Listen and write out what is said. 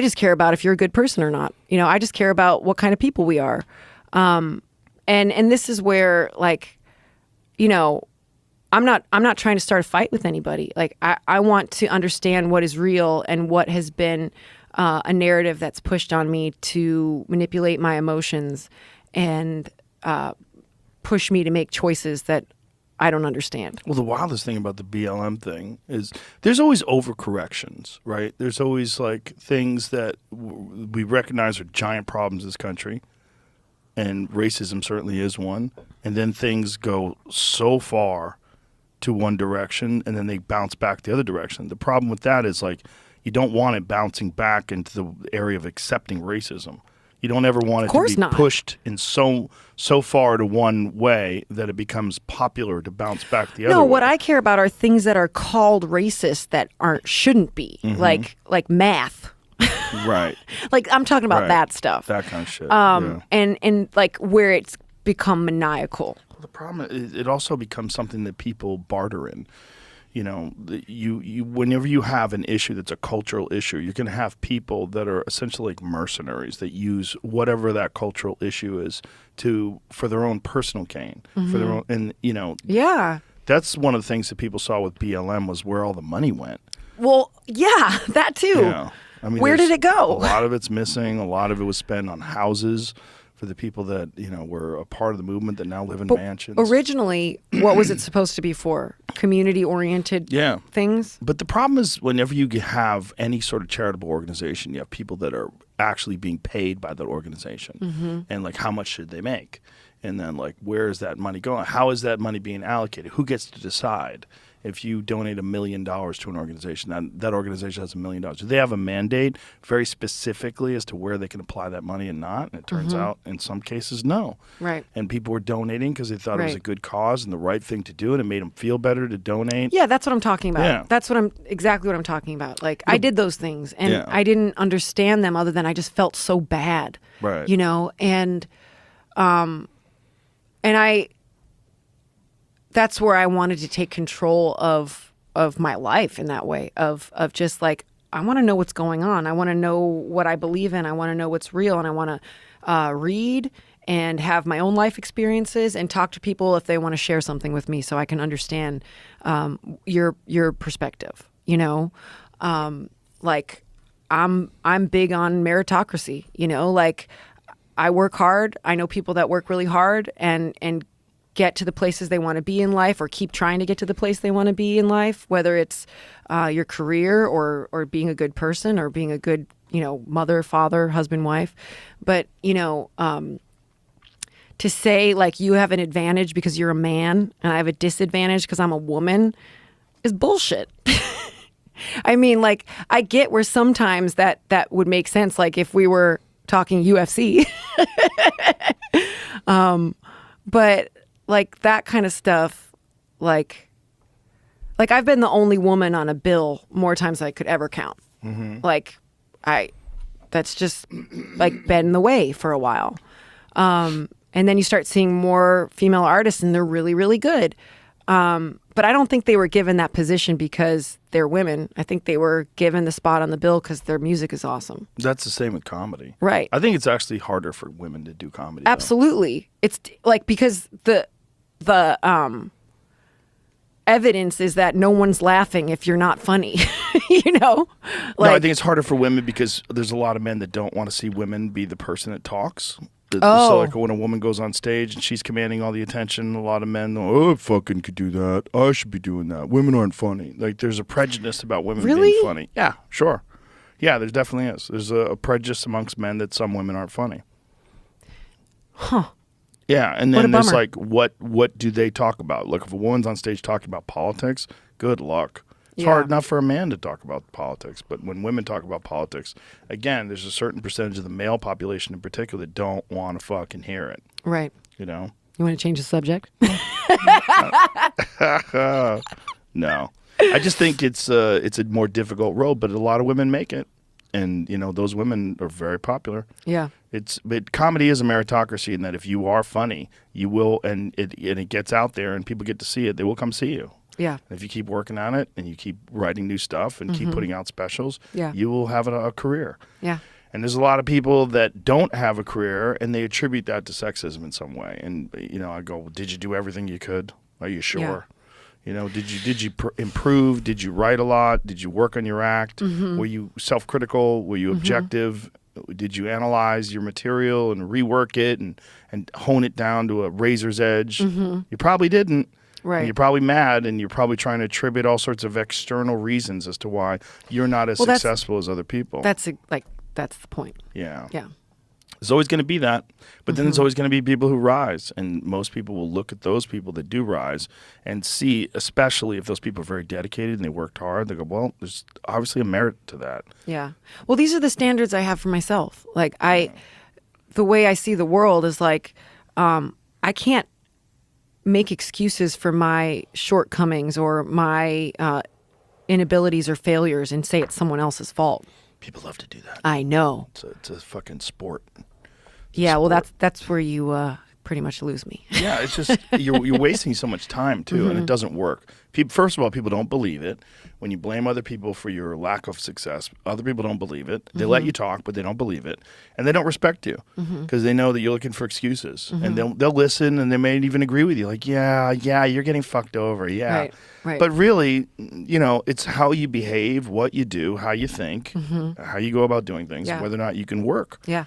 I just care about if you're a good person or not. You know, I just care about what kind of people we are. And this is where, like, you know, I'm not trying to start a fight with anybody. Like, I want to understand what is real and what has been a narrative that's pushed on me to manipulate my emotions and push me to make choices that I don't understand. Well, the wildest thing about the BLM thing is there's always overcorrections, right? There's always like things that we recognize are giant problems in this country, and racism certainly is one. And then things go so far to one direction, and then they bounce back the other direction. The problem with that is, like, you don't want it bouncing back into the area of accepting racism. You don't ever want it to be pushed in so far to one way that it becomes popular to bounce back the other way. No, what I care about are things that are called racist that shouldn't be, like math. Right. Like, I'm talking about that stuff. That kind of shit. And like where it's become maniacal. The problem is it also becomes something that people barter in. You know, you whenever you have an issue that's a cultural issue, you're going to have people that are essentially like mercenaries that use whatever that cultural issue is for their own personal gain, for their own, and you know, that's one of the things that people saw with BLM was where all the money went. Well, yeah, that too. Yeah. I mean, where did it go? A lot of it's missing. A lot of it was spent on houses for the people that, you know, were a part of the movement that now live in mansions. Originally, what was it supposed to be for? Community-oriented things? But the problem is whenever you have any sort of charitable organization, you have people that are actually being paid by that organization. And, like, how much should they make? And then, like, where is that money going? How is that money being allocated? Who gets to decide? If you donate $1 million to an organization, that organization has $1 million. Do they have a mandate very specifically as to where they can apply that money and not? And it turns out in some cases, no. Right. And people were donating because they thought it was a good cause and the right thing to do, and it made them feel better to donate. Yeah, that's what I'm talking about. Yeah. That's exactly what I'm talking about. Like, I did those things, and I didn't understand them other than I just felt so bad. Right. You know, and that's where I wanted to take control of my life in that way, of just like, I want to know what's going on. I want to know what I believe in. I want to know what's real. And I want to read and have my own life experiences and talk to people if they want to share something with me so I can understand your perspective, you know? Like, I'm big on meritocracy, you know? Like, I work hard. I know people that work really hard and get to the places they want to be in life, or keep trying to get to the place they want to be in life, whether it's your career or being a good person or being a good, you know, mother, father, husband, wife. But, you know, to say like you have an advantage because you're a man and I have a disadvantage because I'm a woman is bullshit. I mean, like, I get where sometimes that would make sense, like if we were talking UFC. But like that kind of stuff, like I've been the only woman on a bill more times than I could ever count. Like, that's just like been in the way for a while. And then you start seeing more female artists and they're really, really good. But I don't think they were given that position because they're women. I think they were given the spot on the bill because their music is awesome. That's the same with comedy. Right. I think it's actually harder for women to do comedy. Absolutely. Though. It's like, because the evidence is that no one's laughing if you're not funny, you know? Like, no, I think it's harder for women because there's a lot of men that don't want to see women be the person that talks. So like when a woman goes on stage and she's commanding all the attention, a lot of men, I fucking could do that. I should be doing that. Women aren't funny. Like, there's a prejudice about women being funny. Yeah, sure. Yeah, there definitely is. There's a prejudice amongst men that some women aren't funny. Huh. Yeah, and then there's like, what do they talk about? Like, if a woman's on stage talking about politics, good luck. It's hard enough for a man to talk about politics, but when women talk about politics, again, there's a certain percentage of the male population in particular that don't want to fucking hear it. Right. You know? You want to change the subject? No. I just think it's a more difficult road, but a lot of women make it. And, you know, those women are very popular. Yeah. But comedy is a meritocracy in that if you are funny, you will, and it gets out there and people get to see it, they will come see you. Yeah. And if you keep working on it and you keep writing new stuff and keep putting out specials, Yeah. you will have a career. Yeah. And there's a lot of people that don't have a career and they attribute that to sexism in some way. And, I go, well, did you do everything you could? Are you sure? Did you improve? Did you write a lot? Did you work on your act? Were you self-critical? Were you objective? Did you analyze your material and rework it and hone it down to a razor's edge? You probably didn't. Right. And you're probably mad, and you're probably trying to attribute all sorts of external reasons as to why you're not as successful as other people. That's the point. Yeah. Yeah. There's always going to be that, but then there's always going to be people who rise, and most people will look at those people that do rise and see, especially if those people are very dedicated and they worked hard, they go, well, there's obviously a merit to that. Yeah. Well, these are the standards I have for myself. Like the way I see the world is like, I can't make excuses for my shortcomings or my inabilities or failures and say it's someone else's fault. People love to do that. I know. It's a fucking sport. Yeah, well, that's where you pretty much lose me. Yeah, it's just you're wasting so much time too, and it doesn't work. First of all, people don't believe it. When you blame other people for your lack of success, other people don't believe it. They let you talk, but they don't believe it, and they don't respect you because they know that you're looking for excuses, and they'll listen, and they may even agree with you, like, yeah, you're getting fucked over, yeah. Right. But really, it's how you behave, what you do, how you think, how you go about doing things, Yeah. whether or not you can work. Yeah.